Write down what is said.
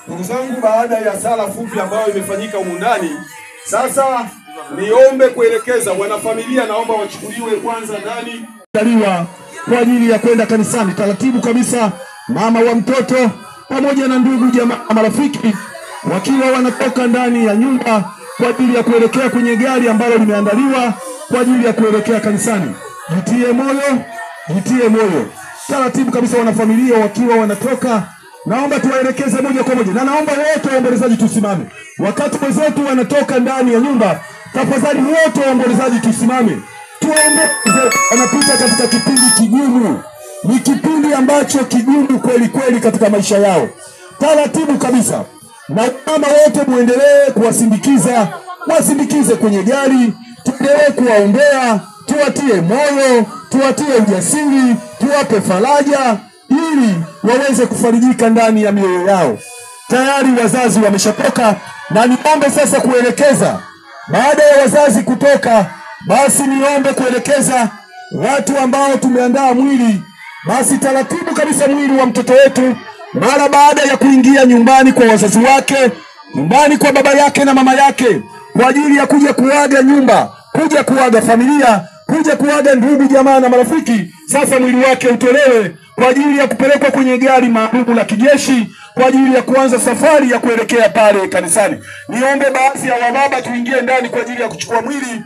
Ndugu zangu, baada ya sala fupi ambayo imefanyika humu ndani, sasa niombe kuelekeza wanafamilia, naomba wachukuliwe kwanza ndani kwa ajili ya kwenda kanisani. Taratibu kabisa, mama wa mtoto pamoja na ndugu jamaa marafiki wakiwa wanatoka ndani ya nyumba kwa ajili ya kuelekea kwenye gari ambalo limeandaliwa kwa ajili ya kuelekea kanisani. Jitie moyo, jitie moyo. Taratibu kabisa, wanafamilia wakiwa wanatoka, naomba tuwaelekeze moja kwa moja, na naomba wote waombolezaji tusimame. Wakati wenzetu wanatoka ndani ya nyumba, tafadhali wote waombolezaji tusimame. Tuombe, wanapita katika kipindi kigumu. Ni kipindi ambacho kigumu kweli kweli katika maisha yao. Taratibu kabisa, na mama wote muendelee kuwasindikiza, wasindikize kwenye gari, tuendelee kuwaombea, tuwatie moyo, tuwatie ujasiri, tuwape faraja ili waweze kufarijika ndani ya mioyo yao. Tayari wazazi wameshatoka, na niombe sasa kuelekeza, baada ya wazazi kutoka, basi niombe kuelekeza watu ambao tumeandaa mwili. Basi taratibu kabisa, mwili wa mtoto wetu mara baada ya kuingia nyumbani kwa wazazi wake, nyumbani kwa baba yake na mama yake, kwa ajili ya kuja kuaga nyumba, kuja kuaga familia, kuja kuaga ndugu jamaa na marafiki, sasa mwili wake utolewe kwa ajili ya kupelekwa kwenye gari maalum la kijeshi kwa ajili ya kuanza safari ya kuelekea pale kanisani. Niombe baadhi ya wababa tuingie ndani kwa ajili ya kuchukua mwili.